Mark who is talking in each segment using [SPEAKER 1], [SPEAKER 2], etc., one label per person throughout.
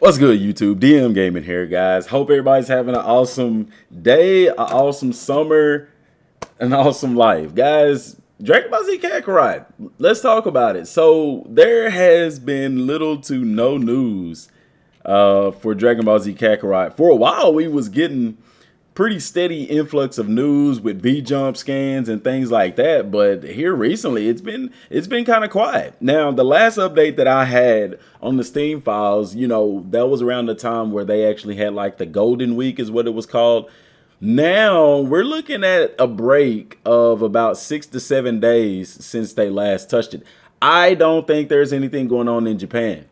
[SPEAKER 1] What's good, YouTube? Dmgaming here, guys. Hope everybody's having an awesome day, an awesome summer, an awesome life. Guys, Dragon Ball Z Kakarot, let's talk about it. So, there has been little to no news for Dragon Ball Z Kakarot. For a while, we was getting pretty steady influx of news with V-jump scans and things like that, but here recently it's been kind of quiet. Now, the last update that I had on the Steam files, that was around the time where they actually had like the Golden Week is what it was called. Now we're looking at a break of about 6 to 7 days since they last touched it. I don't think there's anything going on in Japan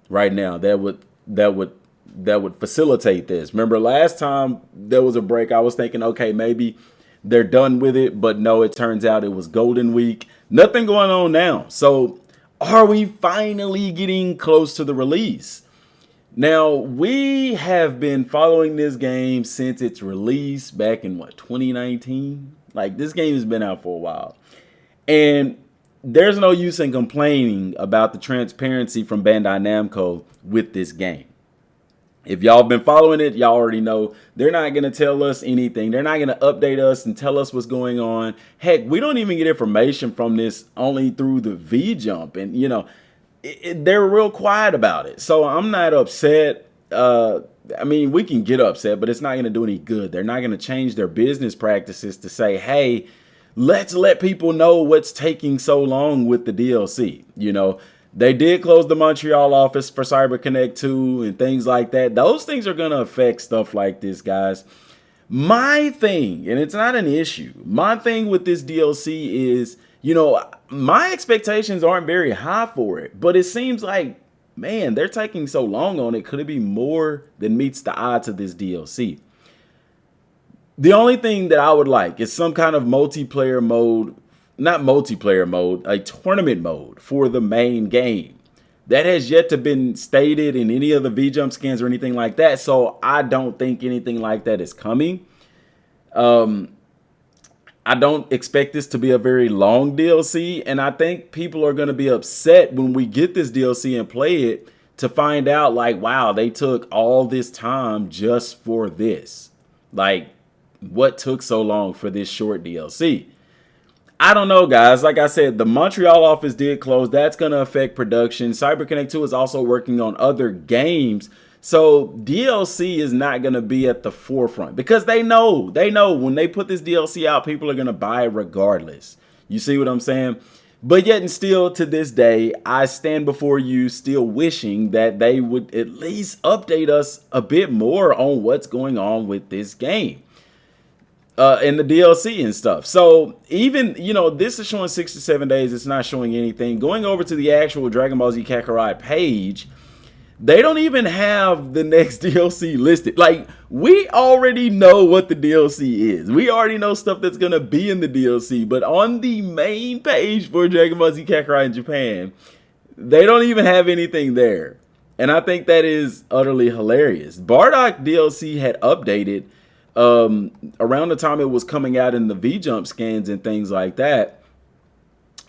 [SPEAKER 1] right now that would facilitate this. Remember last time there was a break, I was thinking, okay, maybe they're done with it, but no, it turns out it was Golden Week. Nothing going on now. So are we finally getting close to the release? Now, we have been following this game since its release back in 2019? Like, this game has been out for a while. And there's no use in complaining about the transparency from Bandai Namco with this game. If y'all been following it, y'all already know they're not going to tell us anything. They're not going to update us and tell us what's going on. Heck, we don't even get information from this only through the V-jump. And, they're real quiet about it. So I'm not upset. I mean, we can get upset, but it's not going to do any good. They're not going to change their business practices to say, hey, let's let people know what's taking so long with the DLC. They did close the Montreal office for CyberConnect 2 and things like that. Those things are going to affect stuff like this, guys. My thing, and it's not an issue, my thing with this DLC is, my expectations aren't very high for it, but it seems like, man, they're taking so long on it. Could it be more than meets the eye to this DLC? The only thing that I would like is some kind of multiplayer mode. Not multiplayer mode, a tournament mode for the main game. That has yet to been stated in any of the V-jump scans or anything like that, so I don't think anything like that is coming. I don't expect this to be a very long DLC, and I think people are going to be upset when we get this DLC and play it to find out, like, wow, they took all this time just for this. Like, what took so long for this short DLC? I don't know, guys. Like I said, the Montreal office did close. That's going to affect production. CyberConnect 2 is also working on other games. So DLC is not going to be at the forefront because they know when they put this DLC out, people are going to buy it regardless. You see what I'm saying? But yet and still to this day, I stand before you still wishing that they would at least update us a bit more on what's going on with this game. And the DLC and stuff. So even, this is showing 6 to 7 days. It's not showing anything. Going over to the actual Dragon Ball Z Kakarot page, they don't even have the next DLC listed. Like, we already know what the DLC is. We already know stuff that's going to be in the DLC. But on the main page for Dragon Ball Z Kakarot in Japan, they don't even have anything there. And I think that is utterly hilarious. Bardock DLC had updated around the time it was coming out in the V-jump scans and things like that.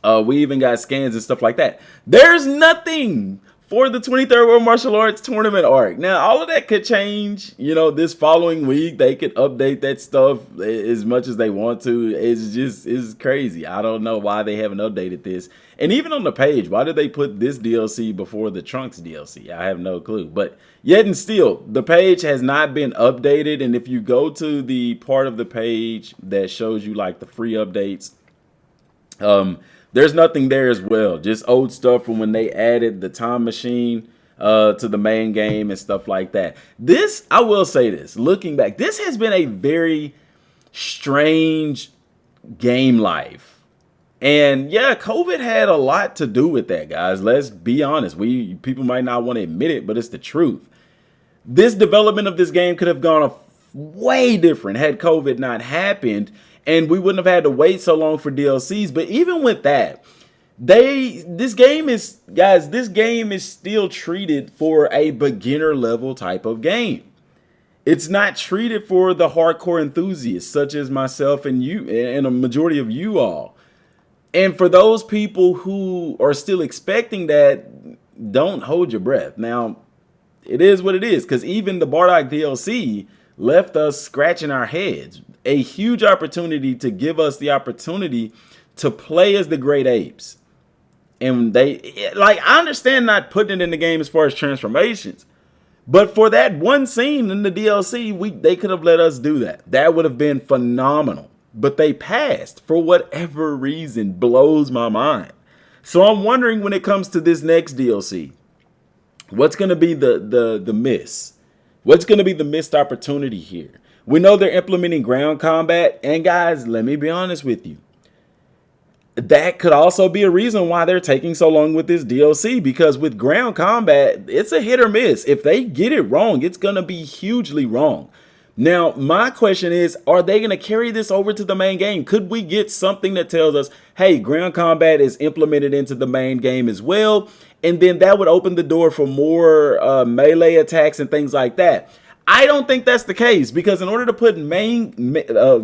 [SPEAKER 1] We even got scans and stuff like that. There's nothing for the 23rd World Martial Arts Tournament arc. Now, all of that could change, this following week. They could update that stuff as much as they want to. It's crazy. I don't know why they haven't updated this. And even on the page, why did they put this DLC before the Trunks DLC? I have no clue. But yet and still, the page has not been updated. And if you go to the part of the page that shows you like the free updates, there's nothing there as well. Just old stuff from when they added the time machine to the main game and stuff like that. This, I will say this, looking back, this has been a very strange game life. And yeah, COVID had a lot to do with that, guys. Let's be honest. People might not want to admit it, but it's the truth. This development of this game could have gone way different had COVID not happened. And we wouldn't have had to wait so long for DLCs. But even with that, this game is still treated for a beginner level type of game. It's not treated for the hardcore enthusiasts such as myself and you and a majority of you all. And for those people who are still expecting that, don't hold your breath. Now, it is what it is. Because even the Bardock DLC left us scratching our heads. A huge opportunity to give us the opportunity to play as the Great Apes. And they, like, I understand not putting it in the game as far as transformations, but for that one scene in the DLC, they could have let us do that. That would have been phenomenal. But they passed for whatever reason. Blows my mind. So I'm wondering, when it comes to this next DLC, what's going to be the miss? What's going to be the missed opportunity here? We know they're implementing ground combat. And guys, let me be honest with you. That could also be a reason why they're taking so long with this DLC, because with ground combat, it's a hit or miss. If they get it wrong, it's going to be hugely wrong. Now, my question is, are they going to carry this over to the main game? Could we get something that tells us, hey, ground combat is implemented into the main game as well? And then that would open the door for more melee attacks and things like that. I don't think that's the case, because in order to put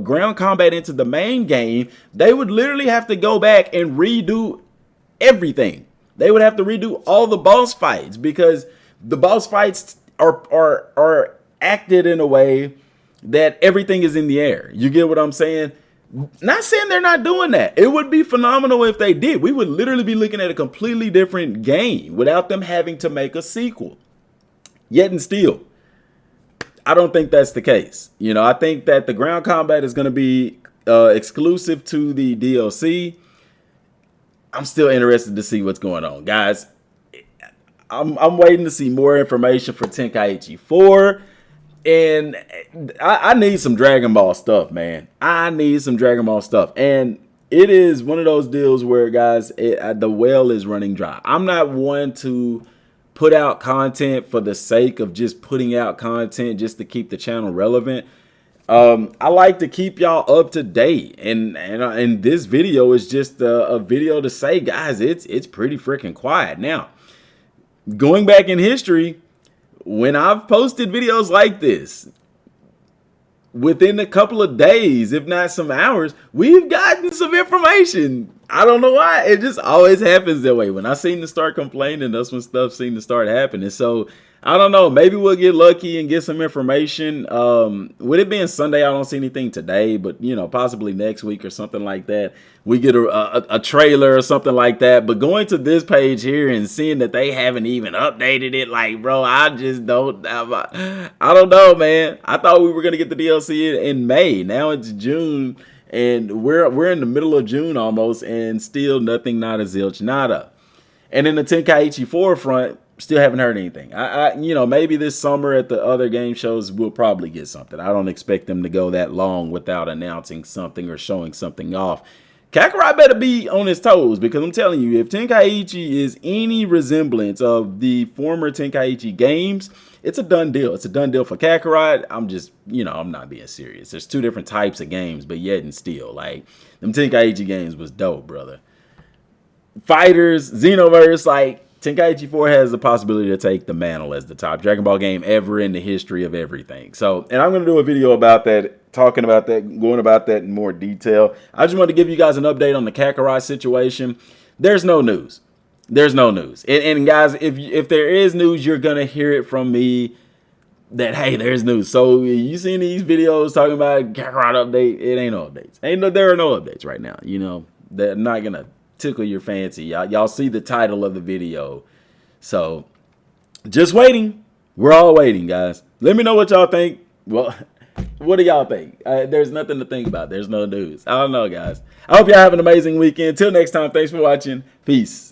[SPEAKER 1] ground combat into the main game, they would literally have to go back and redo everything. They would have to redo all the boss fights, because the boss fights are acted in a way that everything is in the air. You get what I'm saying? Not saying they're not doing that. It would be phenomenal if they did. We would literally be looking at a completely different game without them having to make a sequel. Yet and still, I don't think that's the case. You know, I think that the ground combat is going to be exclusive to the DLC. I'm still interested to see what's going on, guys. I'm waiting to see more information for Tenkaichi 4. And I need some Dragon Ball stuff, man. I need some Dragon Ball stuff. And it is one of those deals where, guys, the well is running dry. I'm not one to put out content for the sake of just putting out content just to keep the channel relevant. I like to keep y'all up to date, and this video is just a video to say, guys, it's pretty freaking quiet. Now, going back in history, when I've posted videos like this, within a couple of days, if not some hours, we've gotten some information. I don't know why. It just always happens that way. When I seem to start complaining, that's when stuff seems to start happening. So, I don't know. Maybe we'll get lucky and get some information. With it being Sunday, I don't see anything today, but, you know, possibly next week or something like that. We get a trailer or something like that. But going to this page here and seeing that they haven't even updated it, like, bro, I just don't. I don't know, man. I thought we were going to get the DLC in May. Now it's June, and we're in the middle of June almost, and still nothing, nada, zilch, nada. And in the Tenkaichi 4 front, still haven't heard anything. You know, maybe this summer at the other game shows we'll probably get something. I don't expect them to go that long without announcing something or showing something off. Kakarot better be on his toes, because I'm telling you, if Tenkaichi is any resemblance of the former Tenkaichi games, it's a done deal. It's a done deal for Kakarot. I'm just, you know, I'm not being serious. There's two different types of games, but yet and still, like, them Tenkaichi games was dope, brother. Fighters, Xenoverse, like, Tenkaichi 4 has the possibility to take the mantle as the top Dragon Ball game ever in the history of everything. So, and I'm going to do a video about that, talking about that, going about that in more detail. I just wanted to give you guys an update on the Kakarot situation. There's no news. There's no news. And guys, if there is news, you're going to hear it from me that, hey, there's news. So you seen these videos talking about Kakarot update? It ain't no updates. There are no updates right now. You know, they're not going to tickle your fancy. Y'all see the title of the video. So just waiting. We're all waiting, guys. Let me know what y'all think. Well, what do y'all think? There's nothing to think about. There's no news. I don't know, guys. I hope y'all have an amazing weekend. Till next time, thanks for watching. Peace.